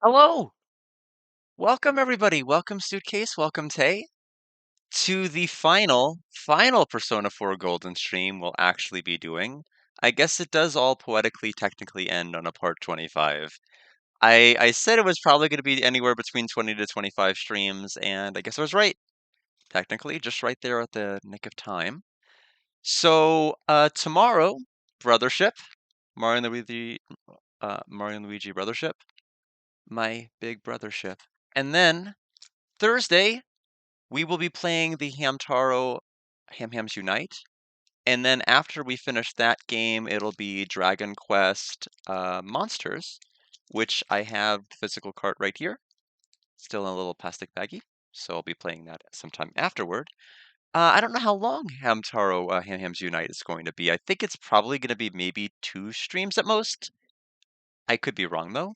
Hello, welcome everybody. Welcome Suitcase, welcome Tay to the final Persona 4 Golden stream we'll actually be doing. I guess it does all poetically technically end on a part 25. I said it was probably going to be anywhere between 20 to 25 streams, and I guess I was right. Technically, just right there at the nick of time. So, tomorrow, Brothership, Mario and Luigi, Mario and Luigi Brothership, my big brothership. And then Thursday, we will be playing the Hamtaro Ham Hams Unite, and then after we finish that game, it'll be Dragon Quest Monsters, which I have the physical cart right here, still in a little plastic baggie. So I'll be playing that sometime afterward. I don't know how long Hamtaro Ham Hams Unite is going to be. I think it's probably going to be maybe 2 streams at most. I could be wrong though.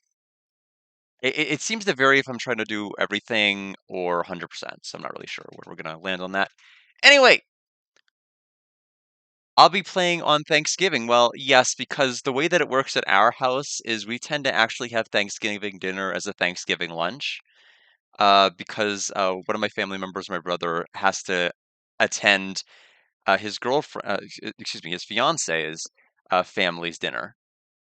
It seems to vary if I'm trying to do everything or 100%, so I'm not really sure where we're going to land on that. Anyway, I'll be playing on Thanksgiving. Well, yes, because the way that it works at our house is we tend to actually have Thanksgiving dinner as a Thanksgiving lunch. Because one of my family members, my brother, has to attend his girlfriend, excuse me, his fiance's family's dinner.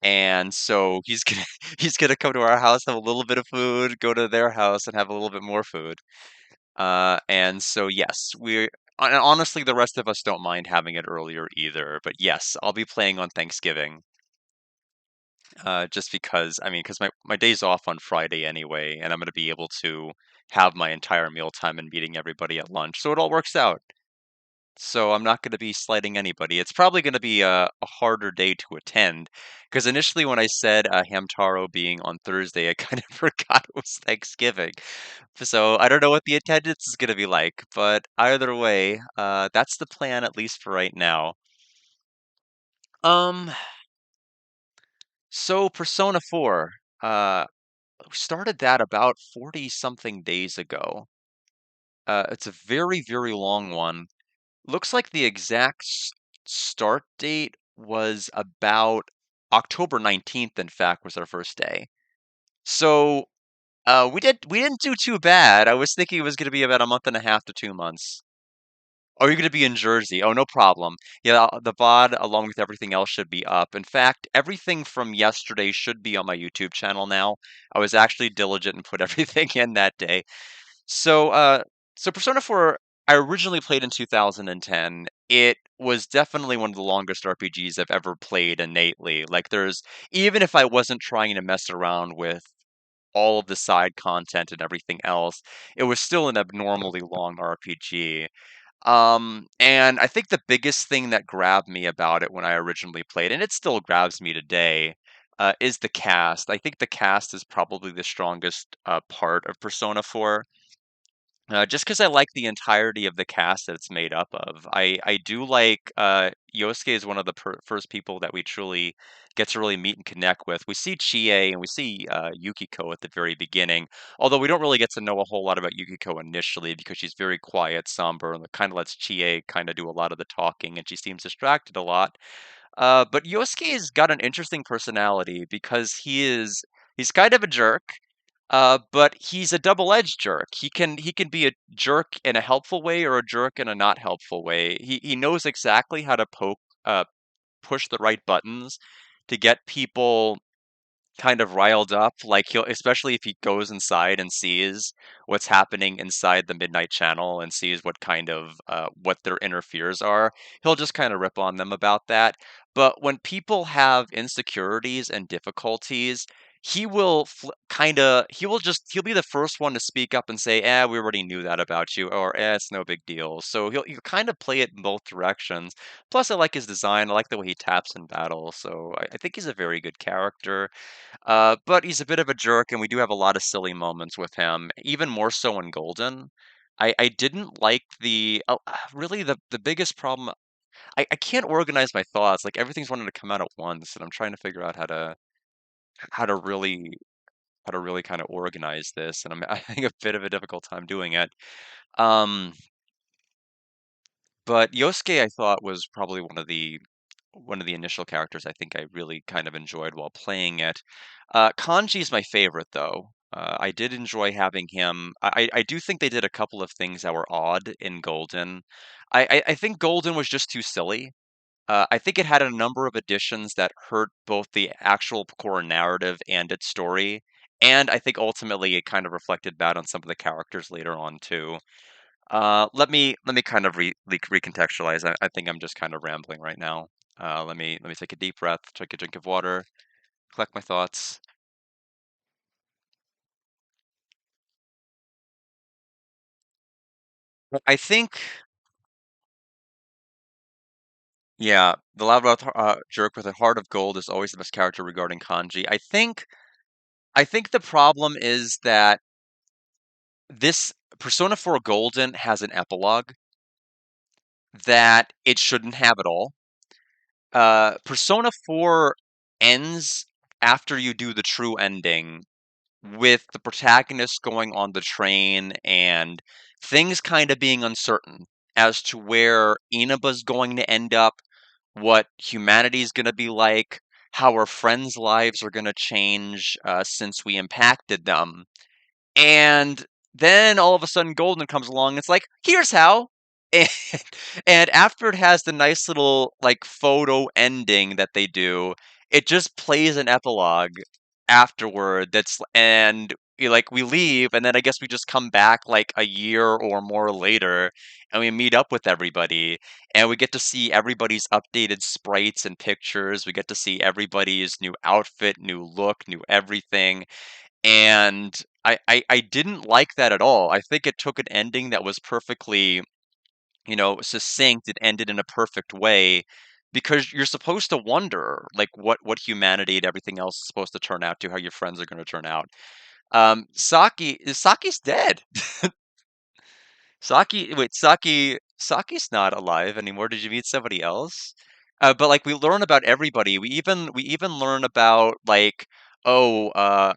And so he's gonna he's gonna come to our house, have a little bit of food, go to their house and have a little bit more food. And so, yes, and honestly, the rest of us don't mind having it earlier either. But yes, I'll be playing on Thanksgiving, just because, I mean, because my day's off on Friday anyway, and I'm going to be able to have my entire meal time and meeting everybody at lunch. So it all works out. So I'm not going to be slighting anybody. It's probably going to be a harder day to attend because initially when I said Hamtaro being on Thursday, I kind of forgot it was Thanksgiving. So I don't know what the attendance is going to be like, but either way, that's the plan at least for right now. Um, so Persona 4, we started that about 40 something days ago. It's a very, very long one. Looks like the exact start date was about October 19th, in fact, was our first day. So, we didn't do too bad. I was thinking it was gonna be about a month and a half to 2 months. Oh, you're gonna be in Jersey. Oh, no problem. Yeah, the VOD along with everything else should be up. In fact, everything from yesterday should be on my YouTube channel now. I was actually diligent and put everything in that day. So, Persona 4, I originally played in 2010. It was definitely one of the longest RPGs I've ever played innately. Like, even if I wasn't trying to mess around with all of the side content and everything else, it was still an abnormally long RPG. And I think the biggest thing that grabbed me about it when I originally played, and it still grabs me today, is the cast. I think the cast is probably the strongest part of Persona 4. Just because I like the entirety of the cast that it's made up of. I do like, Yosuke is one of the first people that we truly get to really meet and connect with. We see Chie and we see, Yukiko at the very beginning, although we don't really get to know a whole lot about Yukiko initially because she's very quiet, somber, and kinda lets Chie kinda do a lot of the talking, and she seems distracted a lot. But Yosuke's got an interesting personality because he's kind of a jerk, but he's a double-edged jerk. He can be a jerk in a helpful way or a jerk in a not helpful way. He knows exactly how to push the right buttons to get people kind of riled up, like, he'll especially if he goes inside and sees what's happening inside the Midnight Channel and sees what kind of, what their inner fears are, he'll just kinda rip on them about that. But when people have insecurities and difficulties, he'll be the first one to speak up and say, "Eh, we already knew that about you," or, "Eh, it's no big deal." So he'll kind of play it in both directions. Plus, I like his design, I like the way he taps in battle, so I think he's a very good character. But he's a bit of a jerk, and we do have a lot of silly moments with him, even more so in Golden. I didn't like really the biggest problem. I can't organize my thoughts. Like everything's wanting to come out at once, and I'm trying to figure out how to really how to really kind of organize this, and I'm having a bit of a difficult time doing it. Um, but Yosuke, I thought was probably one of the one of the initial characters I think I really kind of enjoyed while playing it. Kanji's my favorite though. I did enjoy having him. I do think they did a couple of things that were odd in Golden. I think Golden was just too silly. I think it had a number of additions that hurt both the actual core narrative and its story. And I think ultimately it kind of reflected bad on some of the characters later on too. Let me kind of recontextualize. I think I'm just kind of rambling right now. Let me take a deep breath, take a drink of water, collect my thoughts. I think, yeah, the loudmouth jerk with a heart of gold is always the best character regarding kanji. I think the problem is that this Persona 4 Golden has an epilogue that it shouldn't have at all. Persona 4 ends after you do the true ending with the protagonist going on the train and things kind of being uncertain as to where Inaba's going to end up, what humanity's going to be like, how our friends' lives are going to change since we impacted them. And then all of a sudden Golden comes along, it's like, "Here's how." And and after it has the nice little, like, photo ending that they do, it just plays an epilogue afterward that's and, like, we leave, and then I guess we just come back, like, a year or more later, and we meet up with everybody, and we get to see everybody's updated sprites and pictures, we get to see everybody's new outfit, new look, new everything, and I didn't like that at all. I think it took an ending that was perfectly, succinct. It ended in a perfect way because you're supposed to wonder, like, what humanity and everything else is supposed to turn out to, how your friends are going to turn out. Saki's dead. Saki's not alive anymore. Did you meet somebody else? But like we learn about everybody. We even learn about oh,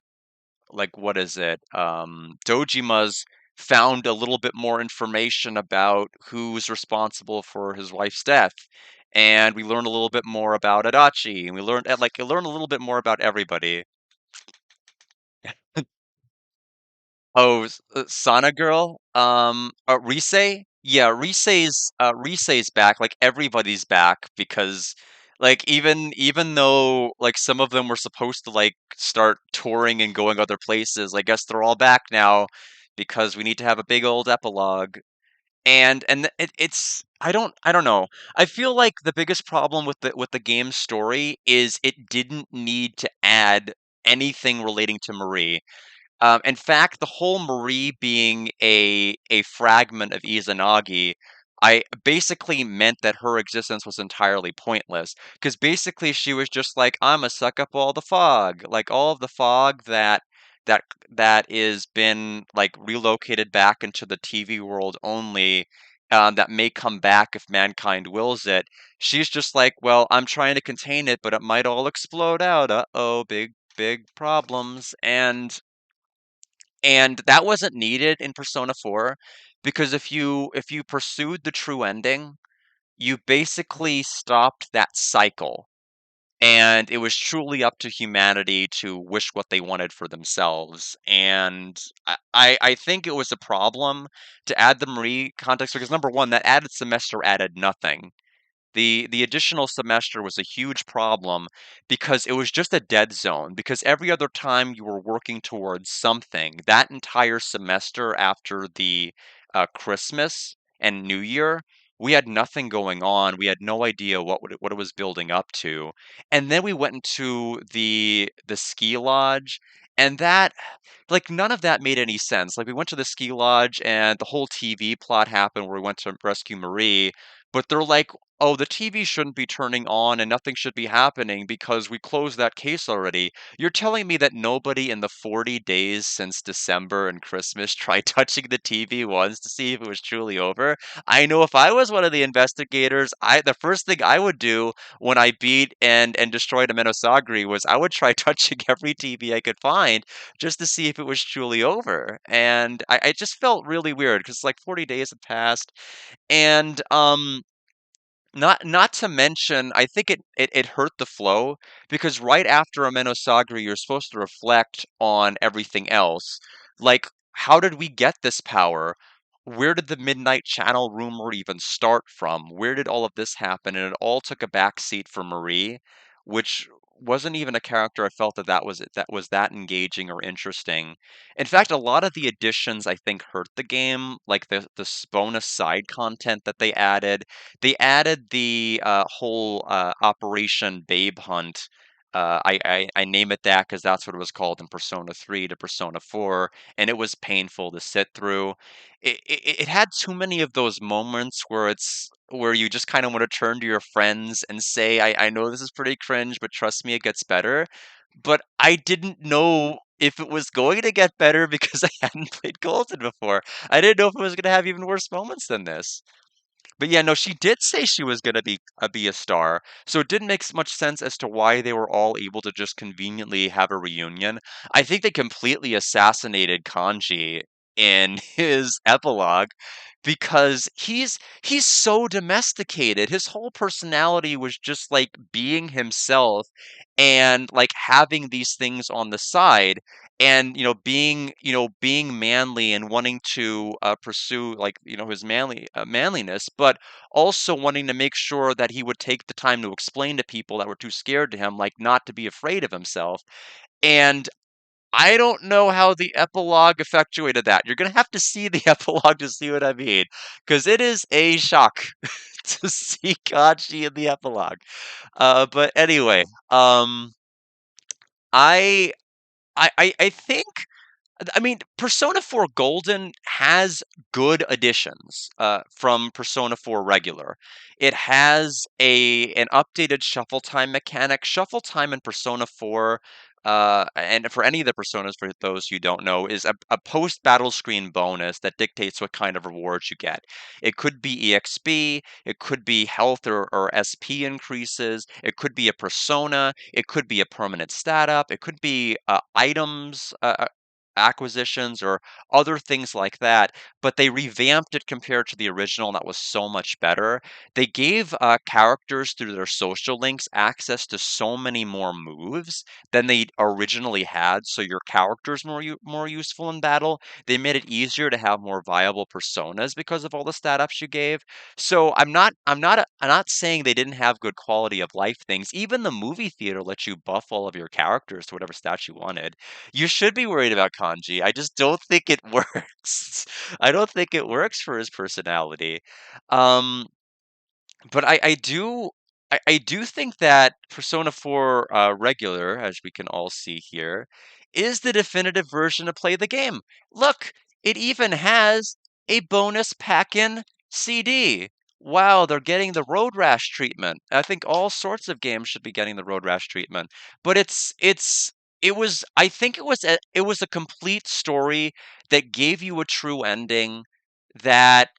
what is it? Dojima's found a little bit more information about who's responsible for his wife's death, and we learn a little bit more about Adachi, and you learn a little bit more about everybody. Oh, Sana Girl, Rise, yeah, Rise's back. Like everybody's back because, like, even though like some of them were supposed to like start touring and going other places, I guess they're all back now because we need to have a big old epilogue. And it's I don't know. I feel like the biggest problem with the game's story is it didn't need to add anything relating to Marie. In fact, the whole Marie being a fragment of Izanagi, I basically meant that her existence was entirely pointless. Because basically she was just like, I'm gonna suck up all the fog. Like all of the fog that that is been like relocated back into the TV world only. That may come back if mankind wills it. She's just like, well, I'm trying to contain it, but it might all explode out. Uh-oh, big problems. And that wasn't needed in Persona 4 because if you pursued the true ending, you basically stopped that cycle. And it was truly up to humanity to wish what they wanted for themselves. And I think it was a problem to add the Marie context because number one, that added semester added nothing. The additional semester was a huge problem because it was just a dead zone, because every other time you were working towards something, that entire semester after the, Christmas and New Year, we had nothing going on, we had no idea what it was building up to, and then we went into the ski lodge, and that like, none of that made any sense. Like, we went to the ski lodge and the whole TV plot happened where we went to rescue Marie, but they're like, "Oh, the TV shouldn't be turning on and nothing should be happening because we closed that case already." You're telling me that nobody in the 40 days since December and Christmas tried touching the TV once to see if it was truly over? I know if I was one of the investigators, the first thing I would do when I beat and destroyed a Menosagri was I would try touching every TV I could find just to see if it was truly over. And I just felt really weird because like 40 days had passed. And Not to mention, I think it hurt the flow because right after Amenosagri, you're supposed to reflect on everything else. Like, how did we get this power? Where did the Midnight Channel rumor even start from? Where did all of this happen? And it all took a backseat for Marie, which wasn't even a character I felt that was that engaging or interesting. In fact, a lot of the additions I think hurt the game, like the bonus side content that they added the whole Operation Babe Hunt. I name it that because that's what it was called in Persona 3 to Persona 4, and it was painful to sit through. It had too many of those moments where you just kind of want to turn to your friends and say, I know this is pretty cringe, but trust me, it gets better. But I didn't know if it was going to get better because I hadn't played Golden before. I didn't know if it was going to have even worse moments than this. But yeah, no, she did say she was gonna be a star, so it didn't make much sense as to why they were all able to just conveniently have a reunion. I think they completely assassinated Kanji in his epilogue because he's so domesticated. His whole personality was just like being himself and like having these things on the side and being manly and wanting to pursue like his manliness, but also wanting to make sure that he would take the time to explain to people that were too scared to him like not to be afraid of himself. And I don't know how the epilogue effectuated that. You're gonna have to see the epilogue to see what I mean, because it is a shock to see Kachi in the epilogue. But anyway, I I think, I mean, Persona 4 Golden has good additions from Persona 4 Regular. It has an updated shuffle time mechanic. Shuffle time in Persona 4, and for any of the Personas, for those who don't know, is a post battle screen bonus that dictates what kind of rewards you get. It could be EXP, it could be health or SP increases, it could be a persona, it could be a permanent stat up, it could be items. Acquisitions or other things like that, but they revamped it compared to the original, and that was so much better. They gave characters through their social links access to so many more moves than they originally had, so your character's more useful in battle. They made it easier to have more viable personas because of all the stat ups you gave. So I'm not saying they didn't have good quality of life things. Even the movie theater lets you buff all of your characters to whatever stats you wanted. You should be worried about Kanji. I just don't think it works. I don't think it works for his personality. Um, but I do think that Persona 4 Regular, as we can all see here, is the definitive version to play the game. Look, it even has a bonus pack-in CD. Wow, they're getting the road rash treatment. I think all sorts of games should be getting the road rash treatment. But it was, I think it was a complete story that gave you a true ending that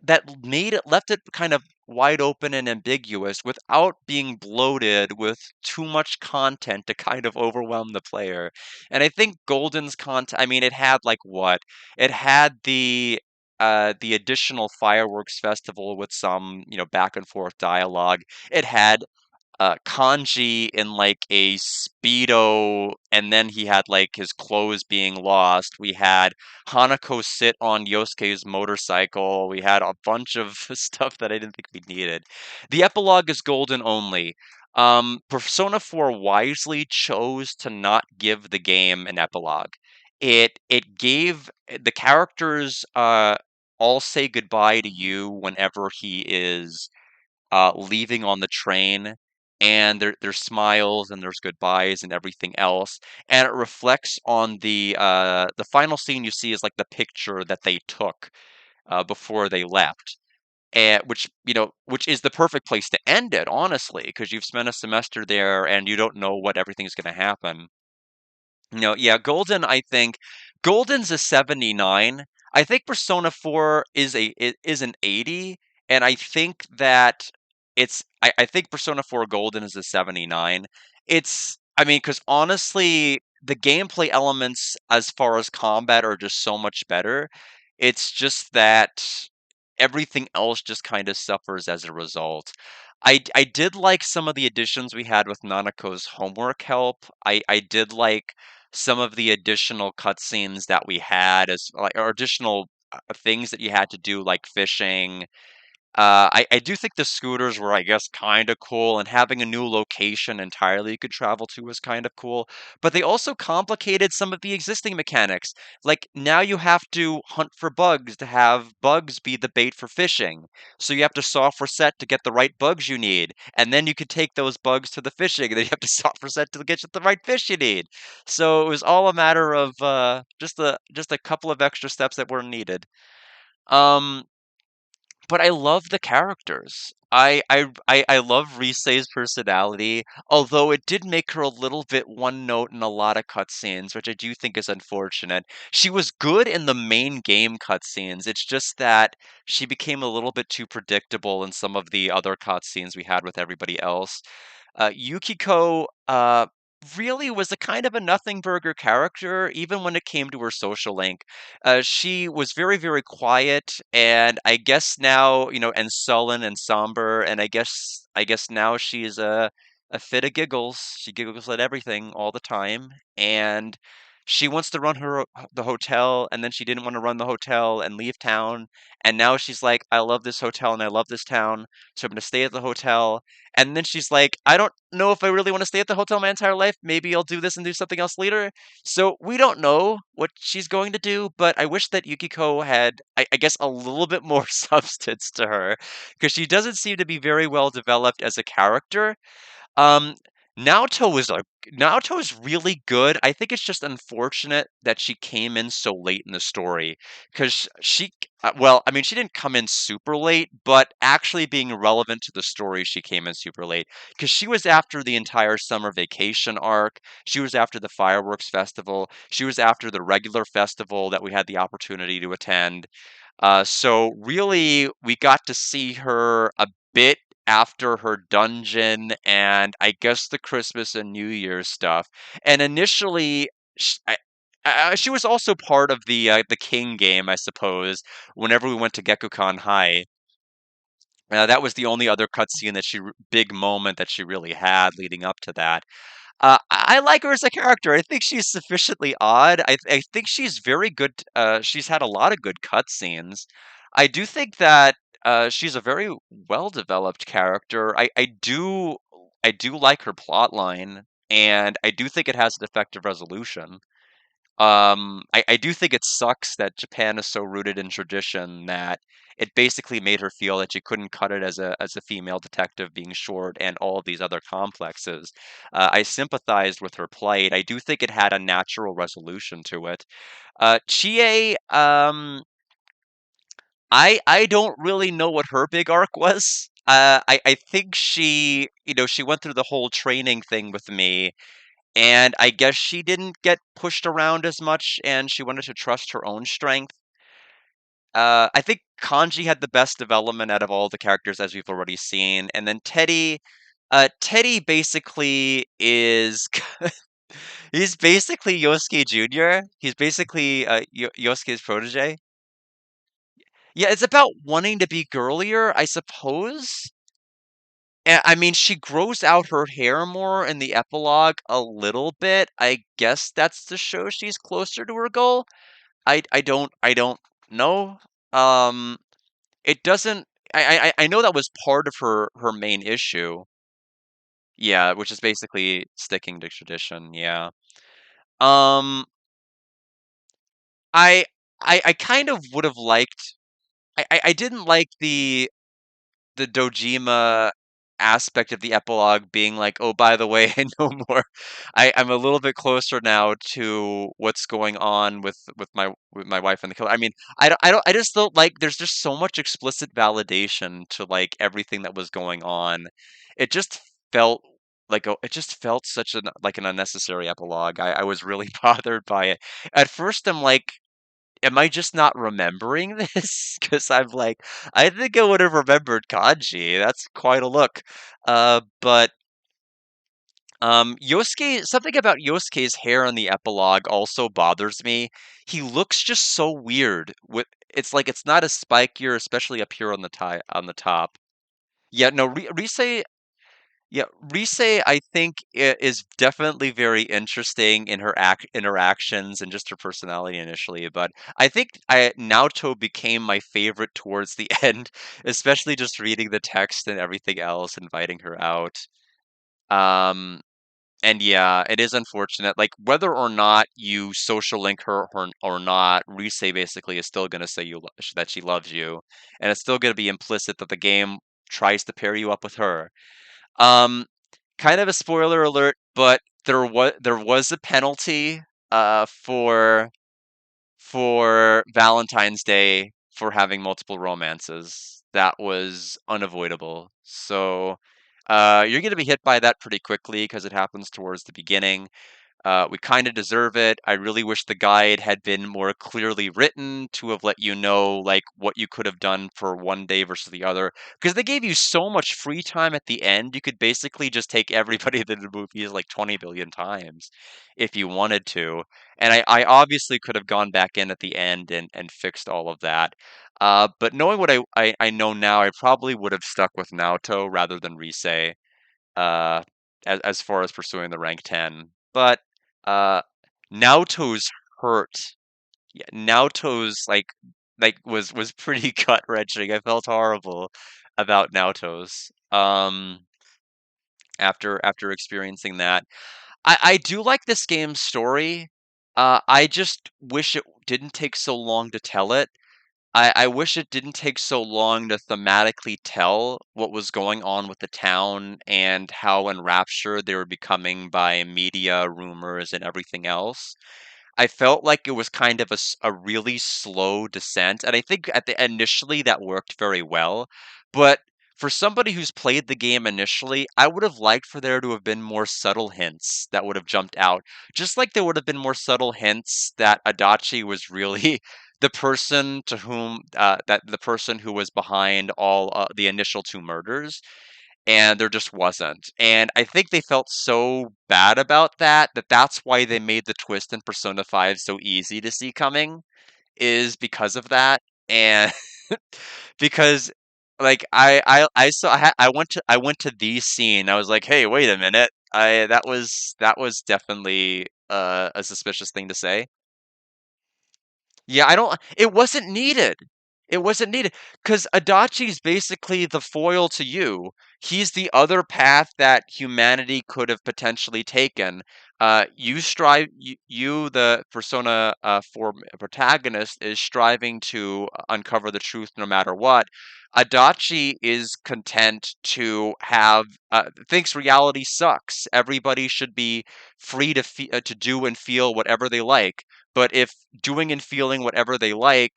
that made it left it kind of wide open and ambiguous without being bloated with too much content to kind of overwhelm the player. And I think Golden's content, I mean, it had like what? It had the additional fireworks festival with some, back and forth dialogue. It had Kanji in like a speedo, and then he had like his clothes being lost. We had Hanako sit on Yosuke's motorcycle. We had a bunch of stuff that I didn't think we needed. The epilogue is golden only. Persona 4 wisely chose to not give the game an epilogue. It gave the characters all say goodbye to you whenever he is leaving on the train, and there's smiles and there's goodbyes and everything else, and it reflects on the final scene you see is like the picture that they took before they left. And which is the perfect place to end it, honestly, because you've spent a semester there and you don't know what everything's going to happen. No, yeah, Golden, I think Golden's a 79. I think Persona 4 is an 80, and I think that I think Persona 4 Golden is a 79. I mean, because honestly, the gameplay elements as far as combat are just so much better. It's just that everything else just kind of suffers as a result. I did like some of the additions we had with Nanako's homework help. I did like some of the additional cutscenes that we had as like or additional things that you had to do like fishing. I do think the scooters were, I guess, kind of cool, and having a new location entirely you could travel to was kind of cool. But they also complicated some of the existing mechanics. Like now you have to hunt for bugs to have bugs be the bait for fishing. So you have to soft reset to get the right bugs you need, and then you can take those bugs to the fishing, and then you have to soft reset to get you the right fish you need. So it was all a matter of just a couple of extra steps that were needed. Um, but I love the characters. I love Rise's personality, although it did make her a little bit one note in a lot of cutscenes, which I do think is unfortunate. She was good in the main game cutscenes. It's just that she became a little bit too predictable in some of the other cutscenes we had with everybody else. Yukiko really was a kind of a nothing burger character, even when it came to her social link. She was very, very quiet, and I guess now, and sullen and somber, and I guess now she's a fit of giggles. She giggles at everything all the time, and she wants to run the hotel, and then she didn't want to run the hotel and leave town, and now she's like, I love this hotel and I love this town, so I'm gonna stay at the hotel. And then she's like, I don't know if I really want to stay at the hotel my entire life. Maybe I'll do this and do something else later. So we don't know what she's going to do, but I wish that Yukiko had, I guess, a little bit more substance to her because she doesn't seem to be very well developed as a character. Um, Naoto is a Naoto is really good. I think it's just unfortunate that she came in so late in the story because well, I mean, she didn't come in super late, but actually being relevant to the story, she came in super late because she was after the entire summer vacation arc. She was after the fireworks festival. She was after the regular festival that we had the opportunity to attend. So really, we got to see her a bit after her dungeon and I guess the Christmas and New Year's stuff. And initially, she was also part of the King game, I suppose. Whenever we went to Gekukan High, that was the only other cutscene big moment that she really had leading up to that. I like her as a character. I think she's sufficiently odd. I think she's very good. She's had a lot of good cutscenes. I do think that she's a very well-developed character. I do like her plot line, and I do think it has an effective resolution. I do think it sucks that Japan is so rooted in tradition that it basically made her feel that she couldn't cut it as a female detective being short and all of these other complexes. I sympathized with her plight. I do think it had a natural resolution to it. Chie, I don't really know what her big arc was. I think she went through the whole training thing with me, and I guess she didn't get pushed around as much, and she wanted to trust her own strength. I think Kanji had the best development out of all the characters, as we've already seen, and then Teddy basically is he's basically Yosuke Jr. He's basically Yosuke's protege. Yeah, it's about wanting to be girlier, I suppose. And, I mean, she grows out her hair more in the epilogue a little bit. I guess that's to show she's closer to her goal. I don't know. Um, it doesn't. I know that was part of her main issue. Yeah, which is basically sticking to tradition. Yeah. Um, I I kind of would have liked. I didn't like the Dojima aspect of the epilogue being like, "Oh, by the way, no more." I'm a little bit closer now to what's going on with my wife and the killer. I mean, I just don't like. There's just so much explicit validation to like everything that was going on. It just felt it just felt such an unnecessary epilogue. I was really bothered by it. At first, I'm like, am I just not remembering this? Because I'm like, I think I would have remembered Kanji. That's quite a look. But Yosuke, something about Yosuke's hair in the epilogue also bothers me. He looks just so weird with it's like it's not as spikier, especially up here on the top. Yeah, no, Rise, yeah, Rise, I think is definitely very interesting in her interactions and just her personality initially. But I think Naoto became my favorite towards the end, especially just reading the text and everything else, inviting her out. Um, and yeah, it is unfortunate. Like whether or not you social link her or not, Rise basically is still gonna say that she loves you, and it's still gonna be implicit that the game tries to pair you up with her. Um, kind of a spoiler alert, but there was a penalty for Valentine's Day for having multiple romances. That was unavoidable. So you're going to be hit by that pretty quickly because it happens towards the beginning. We kind of deserve it. I really wish the guide had been more clearly written to have let you know like what you could have done for one day versus the other. Because they gave you so much free time at the end, you could basically just take everybody to the movies like 20 billion times if you wanted to. And I obviously could have gone back in at the end and fixed all of that. But knowing what I know now, I probably would have stuck with Naoto rather than Rise uh, as far as pursuing the rank 10. But uh, Naoto's hurt. Yeah, Naoto's like was pretty gut wrenching. I felt horrible about Naoto's after experiencing that. I do like this game's story. I just wish it didn't take so long to tell it. I wish it didn't take so long to thematically tell what was going on with the town and how enraptured they were becoming by media, rumors, and everything else. I felt like it was kind of a really slow descent, and I think at the initially that worked very well. But for somebody who's played the game initially, I would have liked for there to have been more subtle hints that would have jumped out. Just like there would have been more subtle hints that Adachi was really the person to whom that the person who was behind all the initial two murders, and there just wasn't. And I think they felt so bad about that that that's why they made the twist in Persona 5 so easy to see coming, is because of that. And because like I saw I went to the scene. I was like, "Hey, wait a minute." I that was definitely a suspicious thing to say. Yeah, I don't it wasn't needed. It wasn't needed because Adachi's basically the foil to you. He's the other path that humanity could have potentially taken. You the Persona 4 protagonist, is striving to uncover the truth no matter what. Adachi is content to have thinks reality sucks. Everybody should be free to do and feel whatever they like. But if doing and feeling whatever they like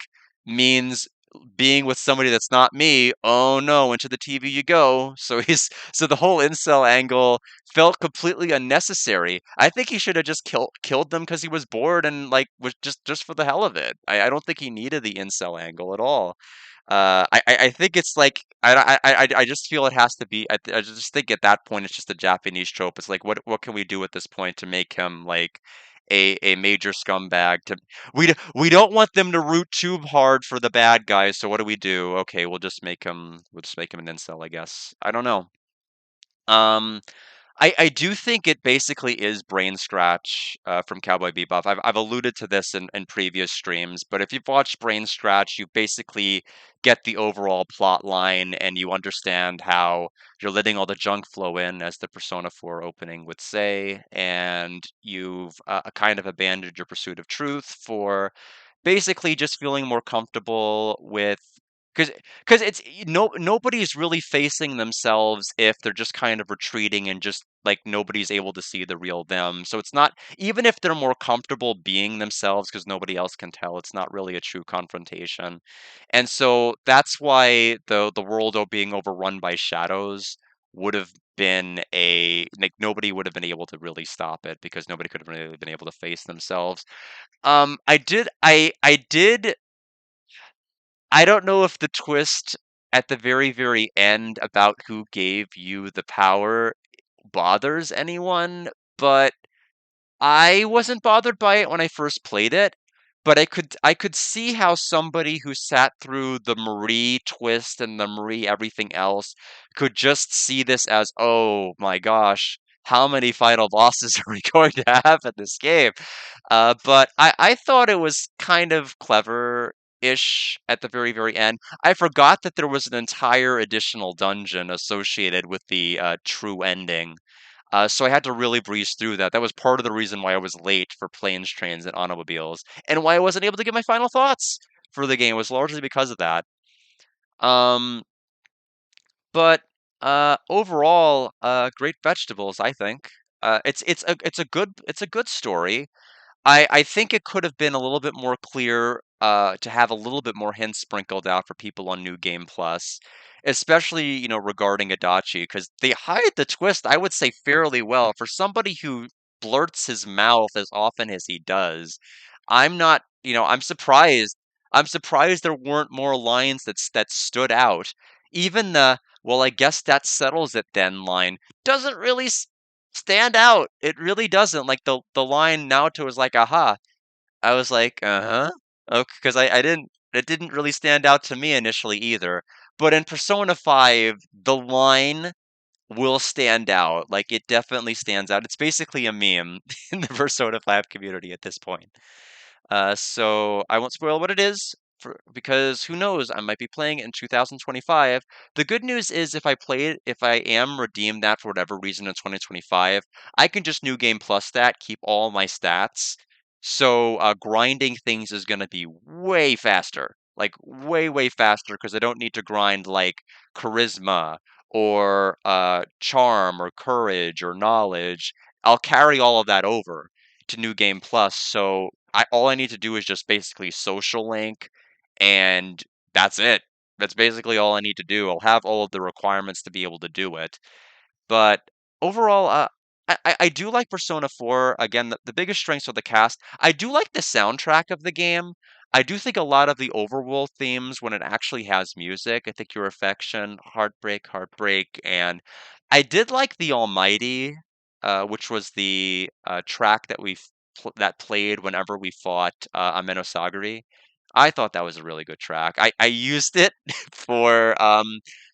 means being with somebody that's not me, oh no, into the TV you go. So the whole incel angle felt completely unnecessary. I think he should have just killed them because he was bored and like was just for the hell of it. I don't think he needed the incel angle at all. I think it's like I just feel it has to be. I just think at that point it's just a Japanese trope. It's like what can we do at this point to make him like a major scumbag? We don't want them to root too hard for the bad guys. So what do we do? Okay, we'll just make him an incel, I guess. I don't know. Um, I do think it basically is Brain Scratch from Cowboy Bebop. I've alluded to this in previous streams, but if you've watched Brain Scratch, you basically get the overall plot line and you understand how you're letting all the junk flow in, as the Persona 4 opening would say, and you've kind of abandoned your pursuit of truth for basically just feeling more comfortable with because it's nobody's really facing themselves if they're just kind of retreating and just like nobody's able to see the real them. So it's not, even if they're more comfortable being themselves because nobody else can tell, it's not really a true confrontation. And so that's why the world being overrun by shadows would have been a like nobody would have been able to really stop it because nobody could have really been able to face themselves. I don't know if the twist at the very, very end about who gave you the power bothers anyone, but I wasn't bothered by it when I first played it. but I could see how somebody who sat through the Marie twist and the Marie everything else could just see this as, "Oh my gosh, how many final bosses are we going to have in this game?" But I thought it was kind of clever-ish at the very, very end. I forgot that there was an entire additional dungeon associated with the, true ending. So I had to really breeze through that. That was part of the reason why I was late for planes, trains, and automobiles, and why I wasn't able to give my final thoughts for the game was largely because of that. Um, but overall, great vegetables, I think. It's a good story. I think it could have been a little bit more clear, to have a little bit more hints sprinkled out for people on New Game Plus, especially, regarding Adachi, because they hide the twist, I would say, fairly well. For somebody who blurts his mouth as often as he does, I'm surprised. I'm surprised there weren't more lines that stood out. Even the, "Well, I guess that settles it then" line doesn't really stand out. It really doesn't. Like the line Naoto was like, "Aha." I was like, "Uh-huh." Okay, because I didn't it didn't really stand out to me initially either. But in Persona 5, the line will stand out. Like it definitely stands out. It's basically a meme in the Persona 5 community at this point. So I won't spoil what it is because who knows, I might be playing it in 2025. The good news is if I am redeemed that for whatever reason in 2025, I can just New Game Plus that, keep all my stats. So grinding things is going to be way faster. Like way, way faster because I don't need to grind like charisma or charm or courage or knowledge. I'll carry all of that over to New Game Plus. So all I need to do is just basically social link, and that's it. That's basically all I need to do. I'll have all of the requirements to be able to do it. But overall, I do like Persona 4. Again, the biggest strengths are the cast. I do like the soundtrack of the game. I do think a lot of the overworld themes, when it actually has music, I think Your Affection, Heartbreak, Heartbreak, and I did like The Almighty, which was the track that played whenever we fought Amenosagari. I thought that was a really good track. I used it for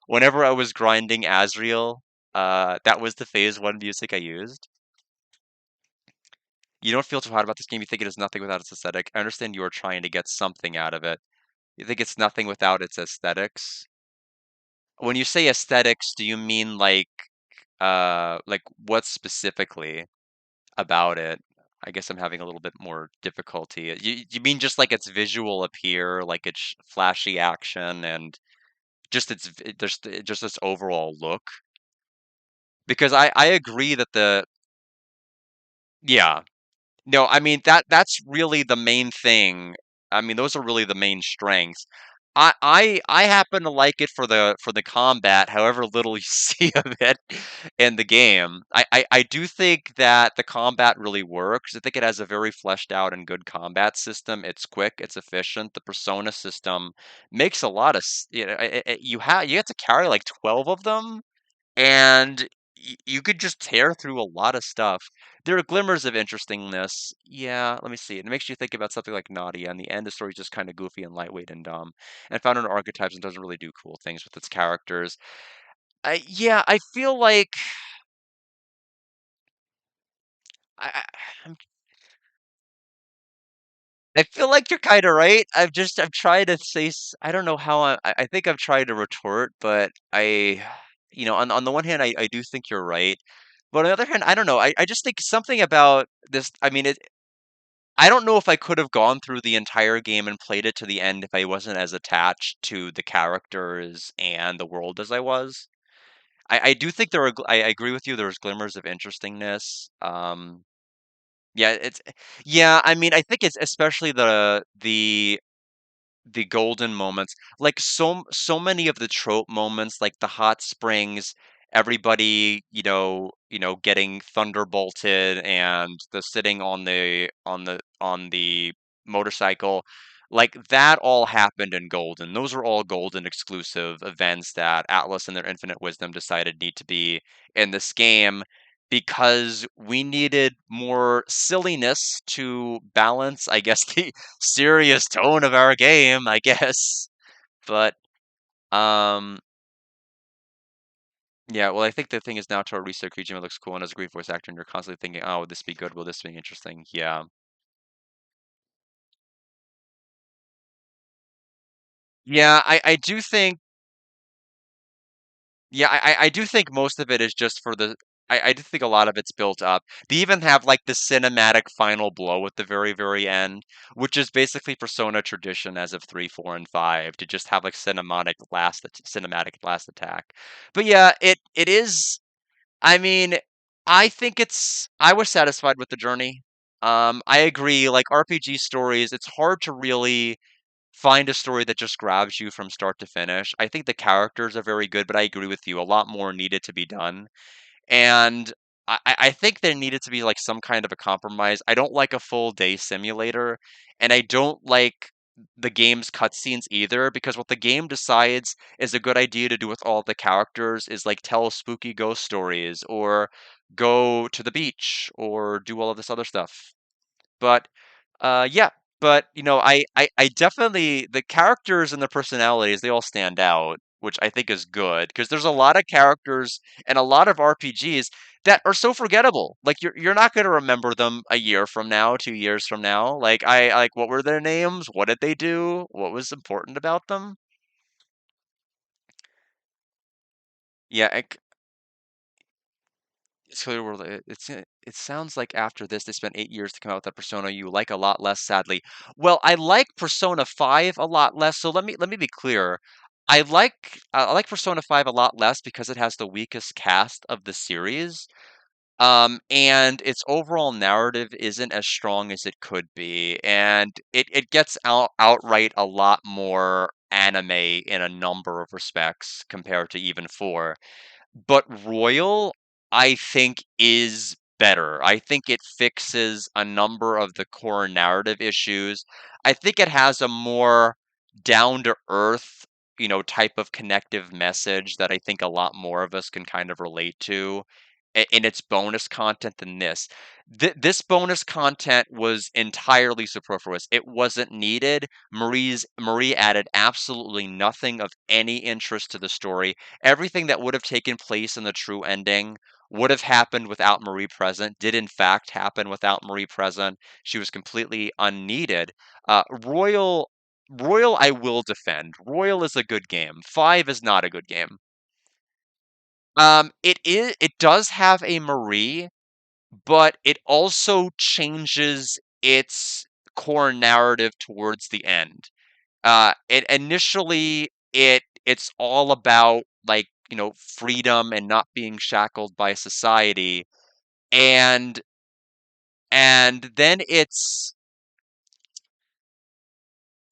whenever I was grinding Asriel. That was the phase 1 music I used. You don't feel too hot about this game, you think it is nothing without its aesthetic. I understand you are trying to get something out of it. You think it's nothing without its aesthetics? When you say aesthetics, do you mean like what specifically about it? I guess I'm having a little bit more difficulty. You mean just like its visual appear, like its flashy action and just its overall look? Because I agree that the yeah. No, I mean, that's really the main thing. I mean, those are really the main strengths. I happen to like it for the combat, however little you see of it in the game. I do think that the combat really works. I think it has a very fleshed out and good combat system. It's quick, it's efficient. The persona system makes a lot of you have to carry like 12 of them and you could just tear through a lot of stuff. There are glimmers of interestingness. Yeah, let me see. It makes you think about something like Nadia, and the end, the story's just kind of goofy and lightweight and dumb, and found in archetypes and doesn't really do cool things with its characters. Yeah, I feel like I, I'm I feel like you're kind of right. I'm trying to say I don't know how I think I'm trying to retort, but on the one hand I do think you're right. But on the other hand, I don't know. I just think something about this. I mean, I don't know if I could have gone through the entire game and played it to the end if I wasn't as attached to the characters and the world as I was. I do think I agree with you. There was glimmers of interestingness. Yeah, yeah. I mean, I think it's especially the golden moments. Like so many of the trope moments, like the hot springs, everybody, getting thunderbolted and the sitting on the motorcycle, like that all happened in Golden. Those are all Golden exclusive events that Atlas and their infinite wisdom decided need to be in this game. because we needed more silliness to balance, I guess, the serious tone of our game, I guess. But um yeah, well, I think the thing is now to research Kojima looks cool and has a great voice actor, and you're constantly thinking, "Oh, would this be good? Will this be interesting?" Yeah. Yeah, I do think yeah, I do think most of it is just for the I do think a lot of it's built up. They even have like the cinematic final blow at the very, very end, which is basically Persona tradition as of 3, 4, and 5 to just have like cinematic last attack. But yeah, it is I mean, I think I was satisfied with the journey. I agree, like RPG stories, it's hard to really find a story that just grabs you from start to finish. I think the characters are very good, but I agree with you. A lot more needed to be done. And I think there needed to be like some kind of a compromise. I don't like a full day simulator, and I don't like the game's cutscenes either, because what the game decides is a good idea to do with all the characters is like tell spooky ghost stories or go to the beach or do all of this other stuff. But yeah, but I definitely the characters and the personalities they all stand out, which I think is good because there's a lot of characters and a lot of RPGs that are so forgettable. Like you're not going to remember them a year from now, 2 years from now. Like I like what were their names? What did they do? What was important about them? Yeah, so we're it sounds like after this, they spent 8 years to come out with that Persona you like a lot less, sadly. Well, I like Persona 5 a lot less, so let me be clear. I like Persona 5 a lot less because it has the weakest cast of the series, and its overall narrative isn't as strong as it could be, and it gets outright a lot more anime in a number of respects compared to even 4. But Royal, I think, is better. I think it fixes a number of the core narrative issues. I think it has a more down to earth, type of connective message that I think a lot more of us can kind of relate to in its bonus content than this. This bonus content was entirely superfluous. It wasn't needed. Marie added absolutely nothing of any interest to the story. Everything that would have taken place in the true ending would have happened without Marie present, did in fact happen without Marie present. She was completely unneeded. Royal, I will defend. Royal is a good game. 5 is not a good game. It does have a Marie, but it also changes its core narrative towards the end. It initially it's all about like, freedom and not being shackled by society. And then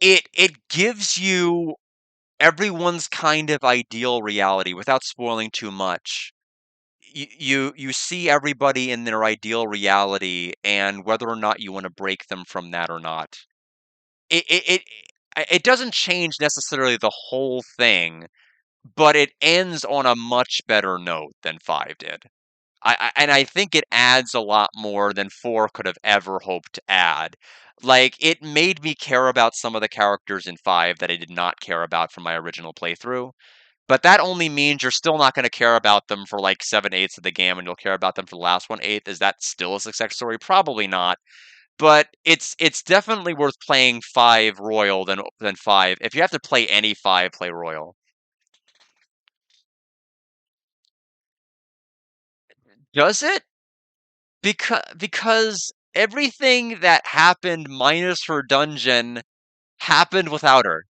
it gives you everyone's kind of ideal reality without spoiling too much. You see everybody in their ideal reality and whether or not you want to break them from that or not. It doesn't change necessarily the whole thing, but it ends on a much better note than 5 did. And I think it adds a lot more than 4 could have ever hoped to add. Like, it made me care about some of the characters in 5 that I did not care about from my original playthrough, but that only means you're still not gonna care about them for, like, 7/8 of the game, and you'll care about them for the last 1/8. Is that still a success story? Probably not, but it's definitely worth playing 5 Royal than 5. If you have to play any 5, play Royal. Does it? Because everything that happened minus her dungeon happened without her.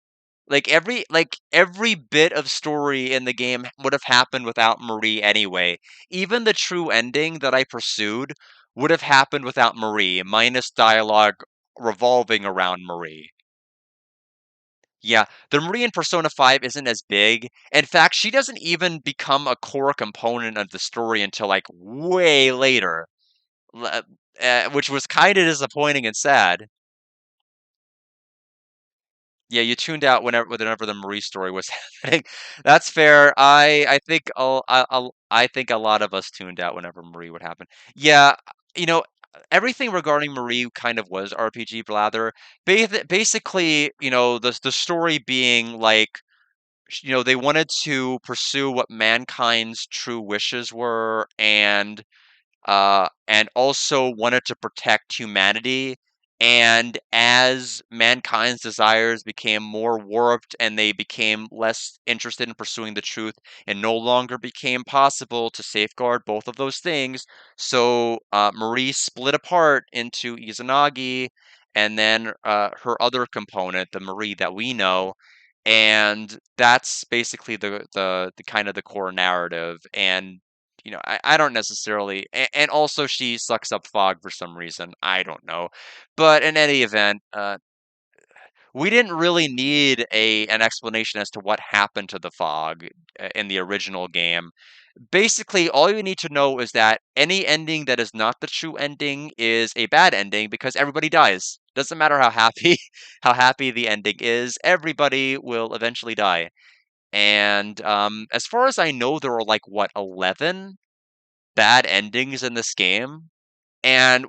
Like every bit of story in the game would have happened without Marie anyway. Even the true ending that I pursued would have happened without Marie, minus dialogue revolving around Marie. Yeah, the Marie in Persona 5 isn't as big. In fact, she doesn't even become a core component of the story until like way later, l- which was kind of disappointing and sad. Yeah, you tuned out whenever the Marie story was happening. That's fair. I think a lot of us tuned out whenever Marie would happen. Yeah, you know, everything regarding Marie kind of was RPG blather. Basically, the story being like, they wanted to pursue what mankind's true wishes were, and also wanted to protect humanity. And as mankind's desires became more warped and they became less interested in pursuing the truth, it no longer became possible to safeguard both of those things. So Marie split apart into Izanagi and then her other component, the Marie that we know. And that's basically the kind of the core narrative. And I don't necessarily, and also she sucks up fog for some reason. I don't know, but in any event, we didn't really need a an explanation as to what happened to the fog in the original game. Basically, all you need to know is that any ending that is not the true ending is a bad ending because everybody dies. Doesn't matter how happy how happy the ending is, everybody will eventually die. And as far as I know, there are like what 11 bad endings in this game. And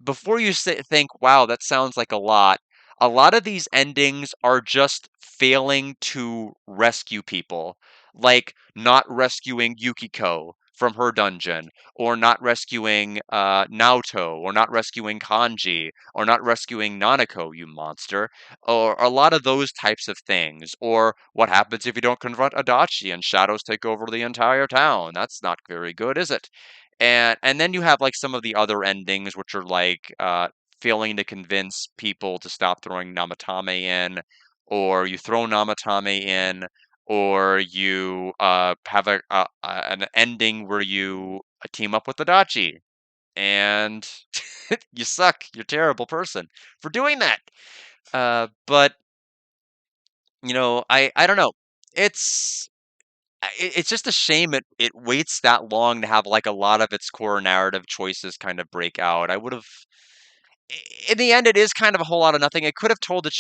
before you think, wow, that sounds like a lot of these endings are just failing to rescue people, like not rescuing Yukiko from her dungeon, or not rescuing Naoto, or not rescuing Kanji, or not rescuing Nanako, you monster, or a lot of those types of things. Or what happens if you don't confront Adachi and shadows take over the entire town? That's not very good, is it? And then you have like some of the other endings, which are like failing to convince people to stop throwing Namatame in, or you throw Namatame in, or you have an ending where you team up with Adachi, and you suck. You're a terrible person for doing that. But I don't know. It's it's just a shame it waits that long to have like a lot of its core narrative choices kind of break out. I would have, in the end, it is kind of a whole lot of nothing. It could have told a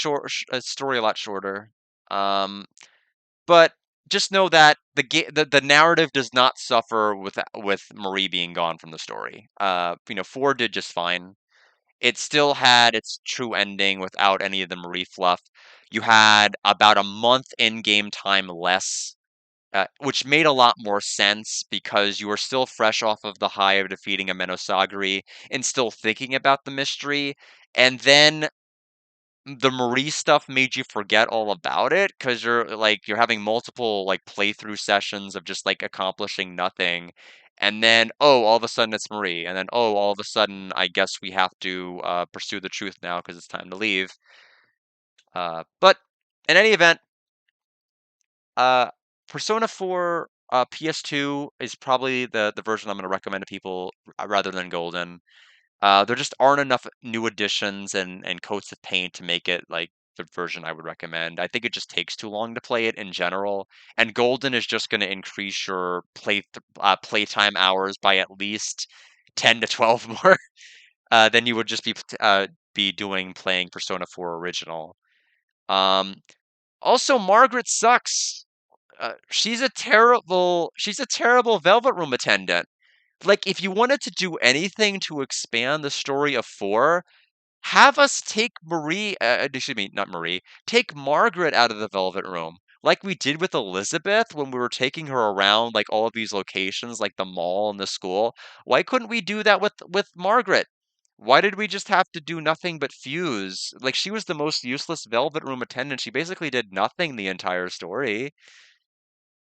story a lot shorter. Um, but just know that the narrative does not suffer with Marie being gone from the story. 4 did just fine. It still had its true ending without any of the Marie fluff. You had about a month in-game time less, which made a lot more sense because you were still fresh off of the high of defeating a Menosagri and still thinking about the mystery. And then the Marie stuff made you forget all about it because you're having multiple like playthrough sessions of just like accomplishing nothing. And then, oh, all of a sudden it's Marie. And then, oh, all of a sudden, I guess we have to pursue the truth now because it's time to leave. But in any event, Uh, Persona 4 PS2 is probably the version I'm going to recommend to people rather than Golden. There just aren't enough new additions and coats of paint to make it like the version I would recommend. I think it just takes too long to play it in general, and Golden is just going to increase your playtime hours by at least 10 to 12 more than you would just be doing playing Persona 4 original. Um, Also, Margaret sucks. She's a terrible Velvet Room attendant. Like, if you wanted to do anything to expand the story of 4, have us take excuse me, not Marie, take Margaret out of the Velvet Room, like we did with Elizabeth when we were taking her around, like, all of these locations, like the mall and the school. Why couldn't we do that with Margaret? Why did we just have to do nothing but fuse? Like, she was the most useless Velvet Room attendant. She basically did nothing the entire story.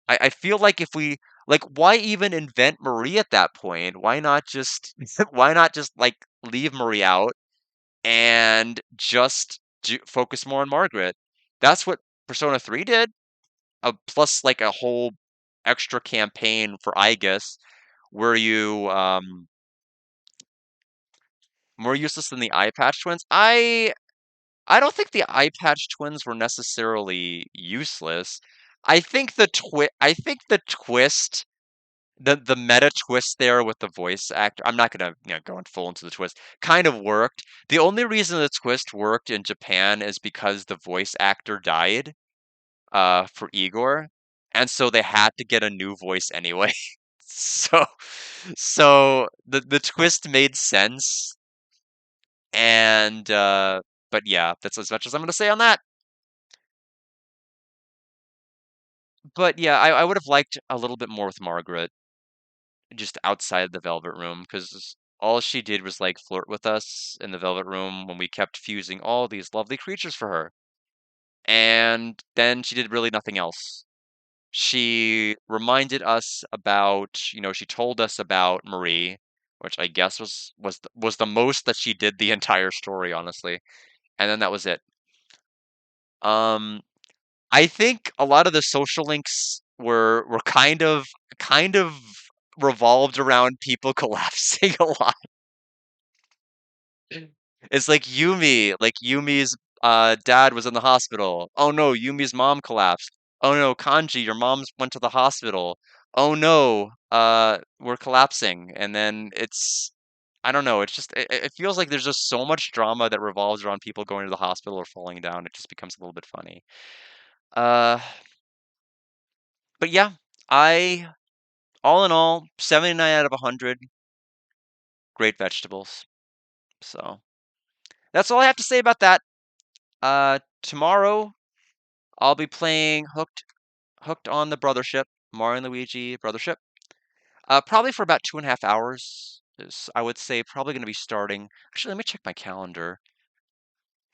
I feel like if we like, why even invent Marie at that point? Why not just why not just, like, leave Marie out and just focus more on Margaret? That's what Persona 3 did, plus, like, a whole extra campaign for Aigis where you, more useless than the Eye Patch Twins. I don't think the Eye Patch Twins were necessarily useless. I think the twist the meta twist there with the voice actor. I'm not gonna, go in full into the twist. Kind of worked. The only reason the twist worked in Japan is because the voice actor died, for Igor, and so they had to get a new voice anyway. So, the twist made sense, and but yeah, that's as much as I'm gonna say on that. But yeah, I would have liked a little bit more with Margaret, just outside the Velvet Room, because all she did was like flirt with us in the Velvet Room when we kept fusing all these lovely creatures for her. And then she did really nothing else. She reminded us about, she told us about Marie, which I guess was the most that she did the entire story, honestly. And then that was it. Um, I think a lot of the social links were kind of revolved around people collapsing a lot. It's like Yumi's dad was in the hospital. Oh no, Yumi's mom collapsed. Oh no, Kanji, your mom's went to the hospital. Oh no, we're collapsing. And then I don't know, it's just it feels like there's just so much drama that revolves around people going to the hospital or falling down. It just becomes a little bit funny. Uh but yeah, I all in all, 79 out of 100, great vegetables. So, that's all I have to say about that. Tomorrow I'll be playing Hooked on the Brothership, Mario and Luigi Brothership. Probably for about 2.5 hours. I would say probably going to be starting. Actually, let me check my calendar.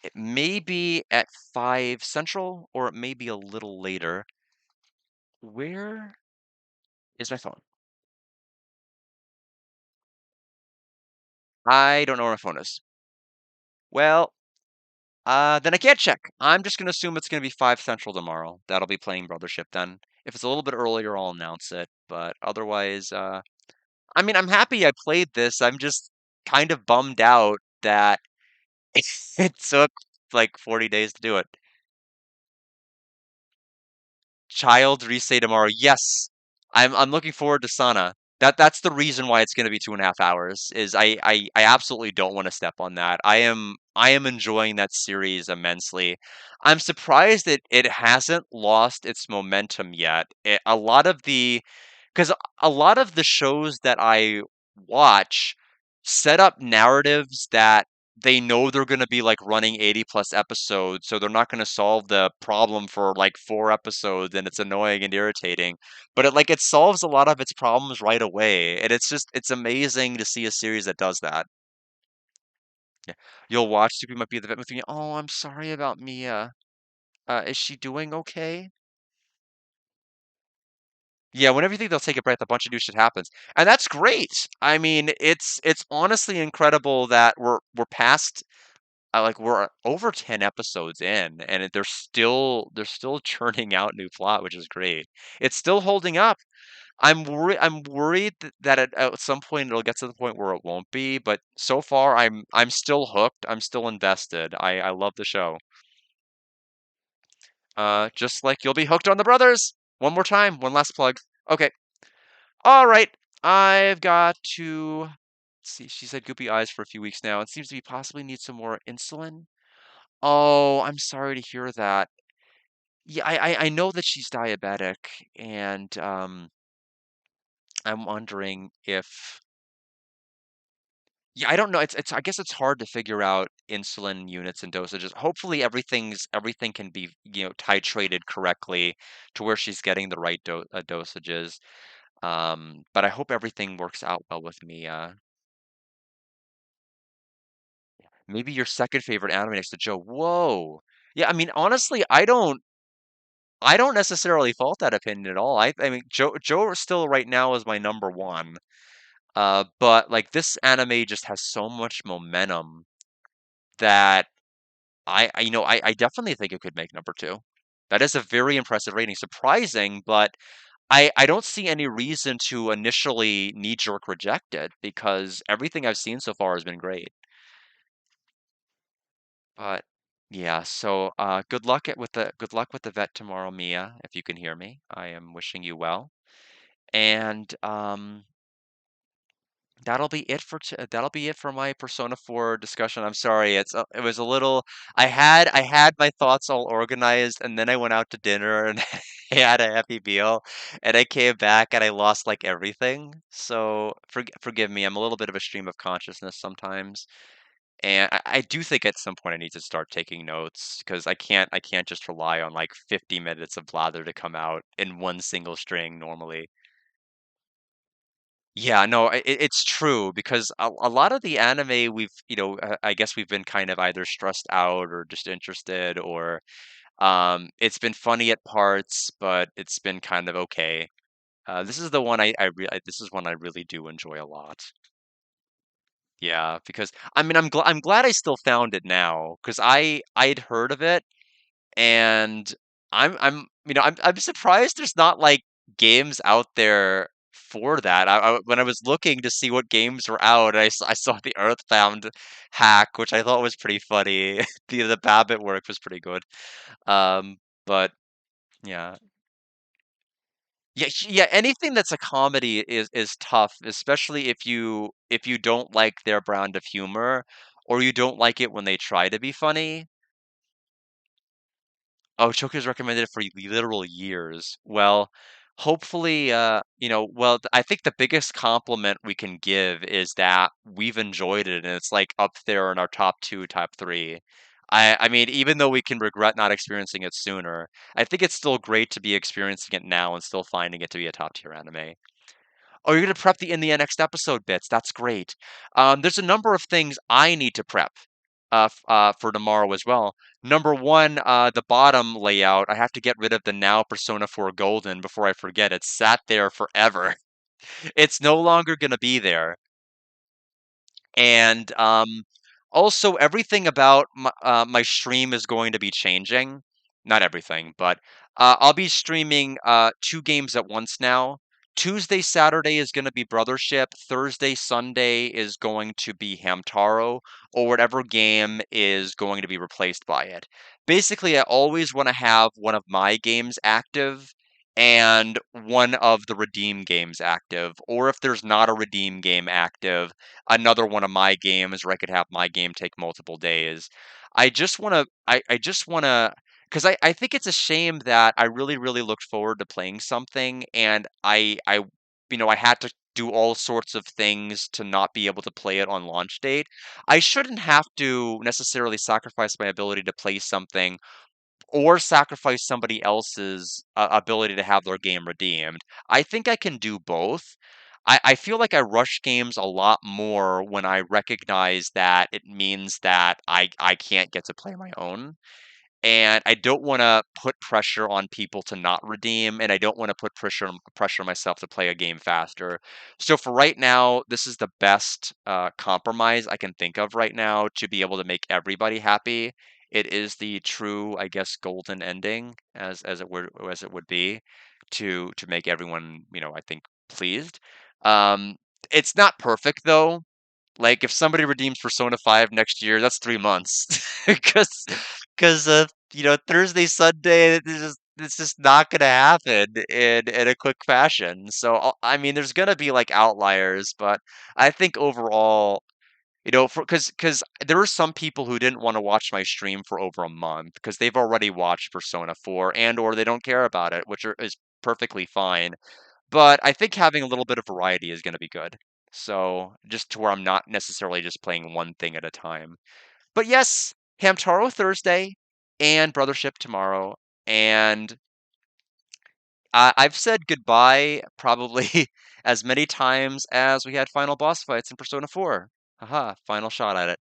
It may be at 5 Central, or it may be a little later. Where is my phone? I don't know where my phone is. Well, then I can't check. I'm just gonna assume it's gonna be 5 Central tomorrow. That'll be playing Brothership then. If it's a little bit earlier, I'll announce it. But otherwise, I mean, I'm happy I played this. I'm just kind of bummed out that it took like 40 days to do it. Child Risei tomorrow. Yes, I'm looking forward to Sana. That's the reason why it's going to be 2.5 hours. Is I absolutely don't want to step on that. I am enjoying that series immensely. I'm surprised that it hasn't lost its momentum yet. A lot of the because a lot of the shows that I watch set up narratives that they know they're going to be like running 80 plus episodes, so they're not going to solve the problem for like 4 episodes, and it's annoying and irritating. But it solves a lot of its problems right away, and it's amazing to see a series that does that. Yeah. You'll watch Super might be the vet with me. Oh, I'm sorry about Mia. Is she doing okay? Yeah, whenever you think they'll take a breath, a bunch of new shit happens, and that's great. I mean, it's honestly incredible that we're over 10 episodes in, and they're still churning out new plot, which is great. It's still holding up. I'm worried that at some point it'll get to the point where it won't be, but so far I'm still hooked. I'm still invested. I love the show. Just like you'll be hooked on the brothers. One more time, one last plug. Okay. All right. I've got to see. She's had goopy eyes for a few weeks now and seems to be possibly need some more insulin. Oh, I'm sorry to hear that. Yeah, I know that she's diabetic, and I'm wondering if yeah, I don't know. It's I guess it's hard to figure out insulin units and dosages. Hopefully everything can be, titrated correctly to where she's getting the right dosages. But I hope everything works out well with me. Maybe your second favorite anime next to Joe. Whoa. Yeah, I mean, honestly, I don't necessarily fault that opinion at all. I mean, Joe still right now is my number one. But like this anime just has so much momentum that I definitely think it could make number two. That is a very impressive rating. Surprising, but I don't see any reason to initially knee-jerk reject it because everything I've seen so far has been great. But yeah, so good luck with the vet tomorrow, Mia, if you can hear me. I am wishing you well. And that'll be it for my Persona 4 discussion. I'm sorry. It was a little I had my thoughts all organized and then I went out to dinner and I had a happy meal and I came back and I lost like everything. So forgive me. I'm a little bit of a stream of consciousness sometimes. And I do think at some point I need to start taking notes because I can't just rely on like 50 minutes of blather to come out in one single string normally. Yeah, no, it's true because a lot of the anime I guess we've been kind of either stressed out or just interested, or it's been funny at parts, but it's been kind of okay. This is the one this is one I really do enjoy a lot. Yeah, because I mean, I'm glad I still found it now because I'd heard of it. And I'm surprised there's not, like, games out there for that. When I was looking to see what games were out, I saw the Earthbound hack, which I thought was pretty funny. The Babbit work was pretty good. Um, but yeah. Yeah, anything that's a comedy is tough, especially if you don't like their brand of humor or you don't like it when they try to be funny. Oh, Choco's recommended it for literal years. Well, hopefully, I think the biggest compliment we can give is that we've enjoyed it and it's like up there in our top two, top three. I mean, even though we can regret not experiencing it sooner, I think it's still great to be experiencing it now and still finding it to be a top tier anime. Oh, you're gonna prep the in the next episode bits. That's great. There's a number of things I need to prep for tomorrow as well. Number one, the bottom layout. I have to get rid of the now Persona 4 Golden before I forget. It sat there forever. It's no longer gonna be there. And also, everything about my stream is going to be changing. Not everything, but I'll be streaming two games at once now. Tuesday, Saturday is going to be Brothership. Thursday, Sunday is going to be Hamtaro, or whatever game is going to be replaced by it. Basically, I always want to have one of my games active and one of the Redeem games active. Or if there's not a Redeem game active, another one of my games where I could have my game take multiple days. I just wanna because I think it's a shame that I really, really looked forward to playing something and I had to do all sorts of things to not be able to play it on launch date. I shouldn't have to necessarily sacrifice my ability to play something or sacrifice somebody else's ability to have their game redeemed. I think I can do both. I feel like I rush games a lot more when I recognize that it means that I can't get to play my own. And I don't wanna put pressure on people to not redeem, and I don't wanna put pressure on myself to play a game faster. So for right now, this is the best, compromise I can think of right now to be able to make everybody happy. It is the true, I guess, golden ending as it would be to make everyone, I think, pleased. Um, it's not perfect, though. Like, if somebody redeems Persona 5 next year, that's 3 months. Because Thursday, Sunday, it's just not gonna happen in a quick fashion. So, I mean, there's gonna be, like, outliers, but I think overall, for because there were some people who didn't wanna watch my stream for over a month because 'cause they've already watched Persona 4 and or they don't care about it, is perfectly fine. But I think having a little bit of variety is gonna be good. So, just to where I'm not necessarily just playing one thing at a time. But yes, Hamtaro Thursday and Brothership tomorrow, and I've said goodbye probably as many times as we had final boss fights in Persona 4. Haha, final shot at it.